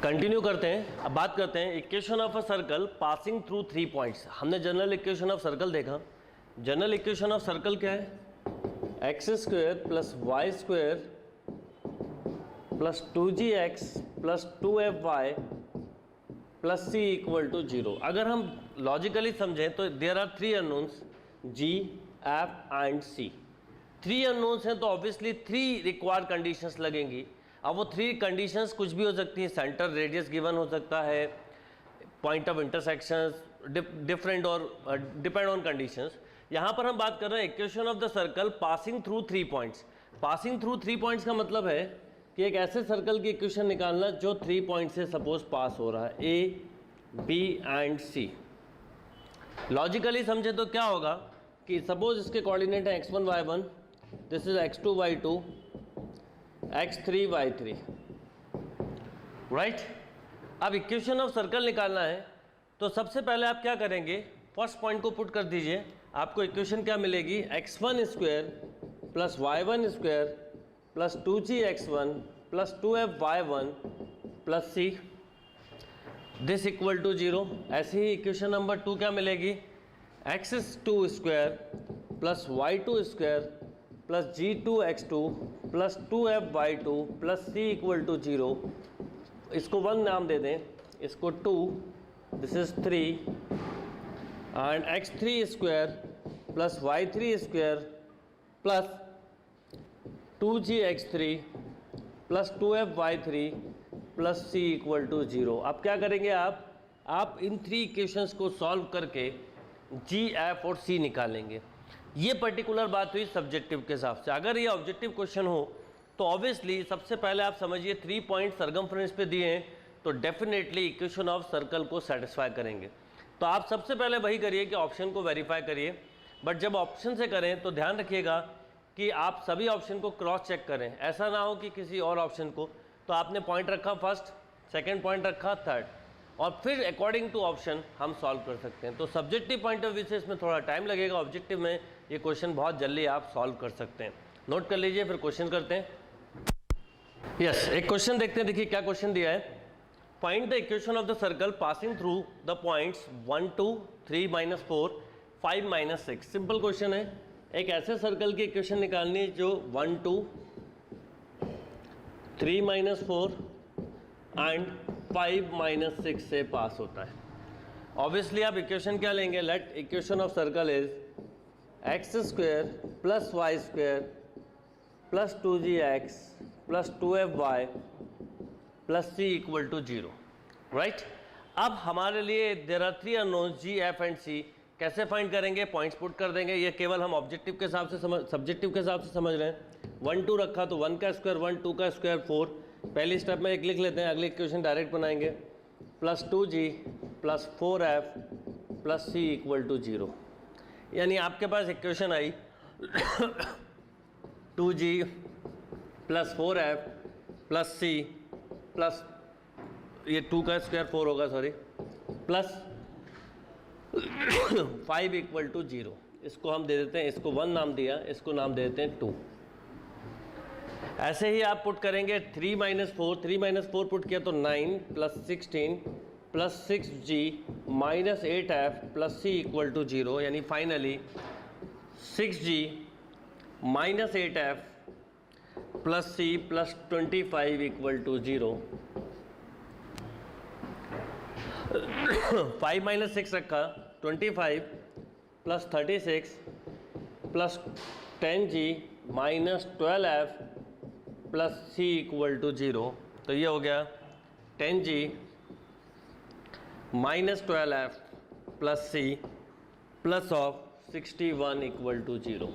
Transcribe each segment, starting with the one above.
Continue करते हैं। अब बात करते हैं equation of a circle passing through 3 points. हमने जनरल इक्वेशन ऑफ सर्कल देखा। जनरल इक्वेशन ऑफ सर्कल क्या है? X square plus Y square plus 2gx plus 2fy plus C equal to 0। अगर हम लॉजिकली समझें तो there are 3 unknowns g, f and c। 3 unknowns हैं तो ऑब्वियसली 3 रिक्वायर्ड कंडीशंस लगेंगी। अब वो 3 कंडीशंस कुछ भी हो सकती हैं। सेंटर रेडियस गिवन हो सकता है, पॉइंट ऑफ इंटरसेक्शंस डिफरेंट और डिपेंड ऑन कंडीशंस। यहाँ पर हम बात कर रहे हैं equation of the circle passing through 3 points. Passing through 3 points का मतलब है कि एक ऐसे सर्कल की इक्वेशन निकालना जो 3 पॉइंट से सपोज पास हो रहा है, ए, बी एंड सी। लॉजिकली समझे तो क्या होगा कि सपोज इसके कोऑर्डिनेट है x1 y1, this is x2 y2, x3 y3, right. अब इक्वेशन ऑफ सर्कल निकालना है तो सबसे पहले आप क्या करेंगे, फर्स्ट पॉइंट को पुट कर दीजिए। आपको इक्वेशन क्या मिलेगी, x1 square plus y1 square plus 2gx1 plus 2fy1 plus c this equal to 0। ऐसे ही इक्वेशन नंबर 2 क्या मिलेगी, x2 square plus y2 square plus g2x2 plus 2fy2 plus c equal to 0। इसको 1 नाम दे दें, इसको 2, this is 3 and x3 square plus y3 square plus 2gx3 plus 2fy3 plus c equal to 0। अब क्या करेंगे आप इन 3 इक्वेशंस को सॉल्व करके g, f और c निकालेंगे। ये पर्टिकुलर बात हुई सब्जेक्टिव के हिसाब से। अगर ये ऑब्जेक्टिव क्वेश्चन हो तो ऑब्वियसली सबसे पहले आप समझिए 3 पॉइंट सर्कमफ्रेंस पे दिए हैं तो डेफिनेटली इक्वेशन ऑफ सर्कल को सेटिस्फाई करेंगे। तो आप सबसे पहले वही करिए कि ऑप्शन को वेरीफाई करिए। बट जब ऑप्शन से करें तो ध्यान रखिएगा कि आप सभी ऑप्शन को क्रॉस चेक करें। ऐसा ना हो कि किसी और ऑप्शन को तो आपने पॉइंट रखा फर्स्ट, सेकेंड पॉइंट रखा थर्ड, और फिर अकॉर्डिंग टू ऑप्शन हम सॉल्व कर सकते हैं। तो सब्जेक्टिव पॉइंट ऑफ व्यू से इसमें थोड़ा टाइम लगेगा, ऑब्जेक्टिव में ये क्वेश्चन बहुत जल्दी आप सॉल्व कर सकते हैं। नोट कर लीजिए, फिर क्वेश्चन करते हैं। यस, एक क्वेश्चन देखते हैं। देखिए क्या क्वेश्चन दिया है, find the equation of the circle passing through the points 1 2 3 -4 5 -6। Simple question है। एक ऐसे सर्कल की इक्वेशन निकालनी है जो 1 2 3 -4 एंड 5 -6 से पास होता है। ऑब्वियसली आप इक्वेशन क्या लेंगे, let equation of circle is X square plus Y square plus 2gx plus 2fy plus c equal to 0, right. अब हमारे लिए there are 3 unknowns g, f and c। कैसे फाइंड करेंगे, पॉइंट्स पुट कर देंगे। ये केवल हम ऑब्जेक्टिव के हिसाब से सब्जेक्टिव के हिसाब से समझ रहे हैं। 1 2 रखा तो 1 का स्क्वायर 1, 2 का स्क्वायर 4। पहली स्टेप में एक लिख लेते हैं, अगली इक्वेशन डायरेक्ट बनाएंगे, plus 2g plus 4f plus c equal to 0। यानी आपके पास इक्वेशन आई 2g plus 4f plus c plus ये 2 का स्क्वायर 4 होगा, सॉरी, प्लस 5 इक्वल टू 0। इसको हम दे देते हैं, इसको 1 नाम दिया, इसको नाम दे देते हैं 2। ऐसे ही आप पुट करेंगे 3 -4 पुट किया तो 9 plus 16 plus 6g minus 8f plus c equal to 0। यानी finally 6g minus 8f plus c plus 25 equal to 0। 5 -6 रखा, 25 plus 36 plus 10g minus 12f plus c equal to 0। तो ये हो गया 10g minus 12f plus c plus of 61 equal to 0।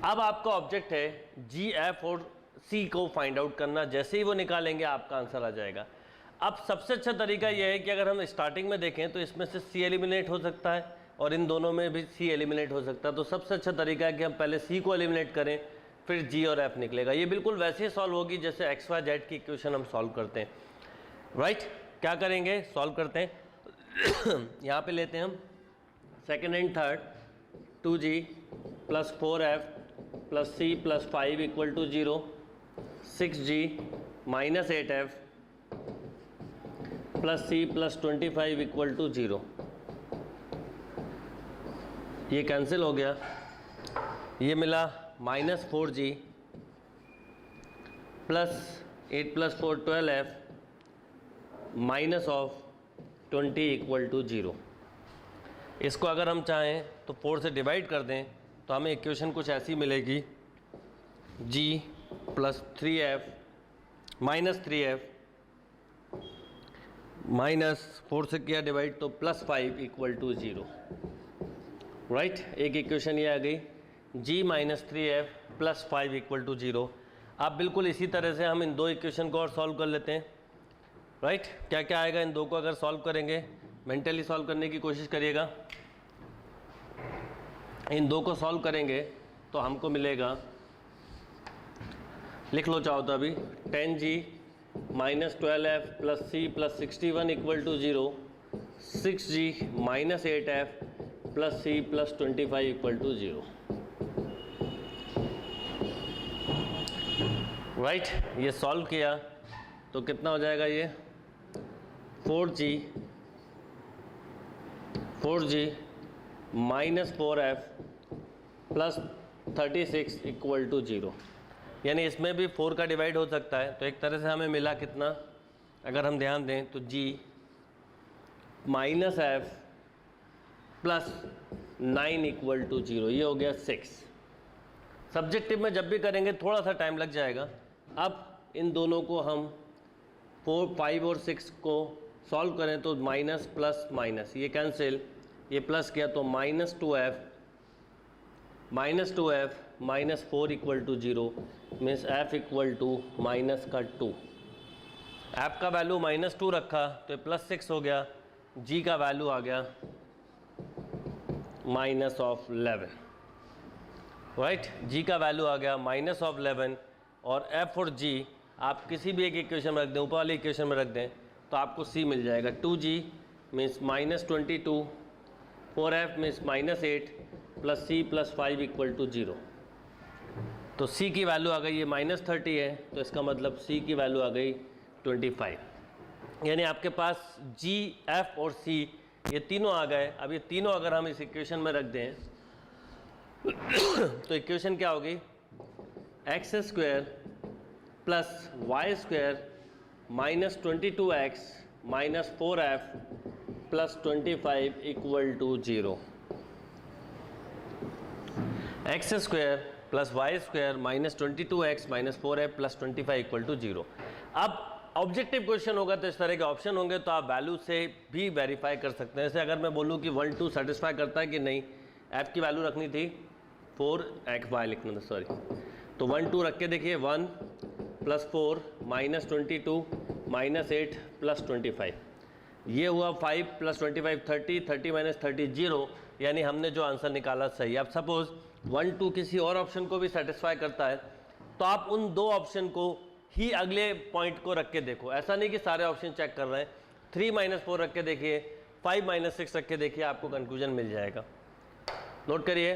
अब आपका object है g, f और c को फाइंड आउट करना। जैसे ही वो निकालेंगे आपका आंसर आ जाएगा। अब सबसे अच्छा तरीका यह है कि अगर हम स्टार्टिंग में देखें तो इसमें से c एलिमिनेट हो सकता है और इन दोनों में भी c एलिमिनेट हो सकता है। तो सबसे अच्छा तरीका है कि हम पहले c को एलिमिनेट करें, फिर g और f निकलेगा। ये बिल्कुल वैसे ही सॉल्व होगी जैसे x y z की इक्वेशन हम सॉल्व करते हैं, राइट। क्या करेंगे, सॉल्व करते हैं। यहाँ पे लेते हैं हम second and third, 2g plus 4f plus c plus 5 equal to 0, 6g minus 8f plus C plus 25 equal to 0। ये कैंसिल हो गया, ये मिला -4g plus 8 + 4 12f minus of 20 equal to 0। इसको अगर हम चाहें तो 4 से डिवाइड कर दें तो हमें इक्वेशन कुछ ऐसी मिलेगी, g plus 3f minus 3f minus 4 से किया डिवाइड तो +5 इक्वल टू 0। राइट, एक इक्वेशन ये आ गई, g minus 3f plus 5 equal to 0। अब बिल्कुल इसी तरह से हम इन दो इक्वेशन को और सॉल्व कर लेते हैं। राइट, क्या क्या आएगा इन दो को अगर सॉल्व करेंगे, मेंटली सॉल्व करने की कोशिश करिएगा। इन दो को सॉल्व करेंगे तो हमको मिलेगा, लिख लो चाहो तो अभी, 10g minus 12f plus c plus 61 equal to 0, 6g minus 8f plus c plus 25 equal to 0। Right, ये सॉल्व किया तो कितना हो जाएगा, ये 4g minus 4f plus 36 equal to 0। यानी इसमें भी 4 का डिवाइड हो सकता है, तो एक तरह से हमें मिला कितना, अगर हम ध्यान दें तो g minus f plus 9 equal to 0, ये हो गया 6। सब्जेक्टिव में जब भी करेंगे थोड़ा सा टाइम लग जाएगा। अब इन दोनों को हम 4, 5 और 6 को सॉल्व करें तो माइनस प्लस माइनस, ये कैंसिल, ये प्लस किया तो -2f minus 4 equal to 0 means f equal to minus का 2। f का वैल्यू -2 रखा तो +6 हो गया, g का वैल्यू आ गया -11। राइट, g का वैल्यू आ गया -11 और f और g आप किसी भी एक इक्वेशन में रख दें, ऊपर वाली इक्वेशन में रख दें तो आपको c मिल जाएगा। 2g means -22, 4f means -8 plus c plus 5 equal to 0। तो c की वैल्यू आ गई, ये -30 है तो इसका मतलब c की वैल्यू आ गई 25। यानी आपके पास g, f और c ये तीनों आ गए। अब ये तीनों अगर हम इस इक्वेशन में रख दें तो इक्वेशन क्या होगी, x² plus y² minus 22x minus 4f plus 25 equal to 0। x² plus y² minus 22x minus 4f plus 25 equal to 0। अब ऑब्जेक्टिव क्वेश्चन होगा तो इस तरह के ऑप्शन होंगे तो आप वैल्यू से भी वेरीफाई कर सकते हैं। जैसे अगर मैं बोलूँ कि 1 2 सेटिस्फाई करता है कि नहीं, f की वैल्यू रखनी थी 4xy लिखना था, सॉरी, तो 1 2 रख के देखिए, 1 प्लस 4 माइनस 22 माइनस 8 प्लस 25, ये हुआ 5 प्लस 25 30, 30 माइनस 30 0, यानी हमने जो आंसर निकाला सही। अब सपोज 1 2 किसी और ऑप्शन को भी सेटिस्फाई करता है तो आप उन दो ऑप्शन को ही अगले पॉइंट को रख के देखो, ऐसा नहीं कि सारे ऑप्शन चेक कर रहे हैं। 3 माइनस 4 रख के देखिए, 5 माइनस 6 रख के देखिए, आपको कंक्लूजन मिल जाएगा। नोट करिए।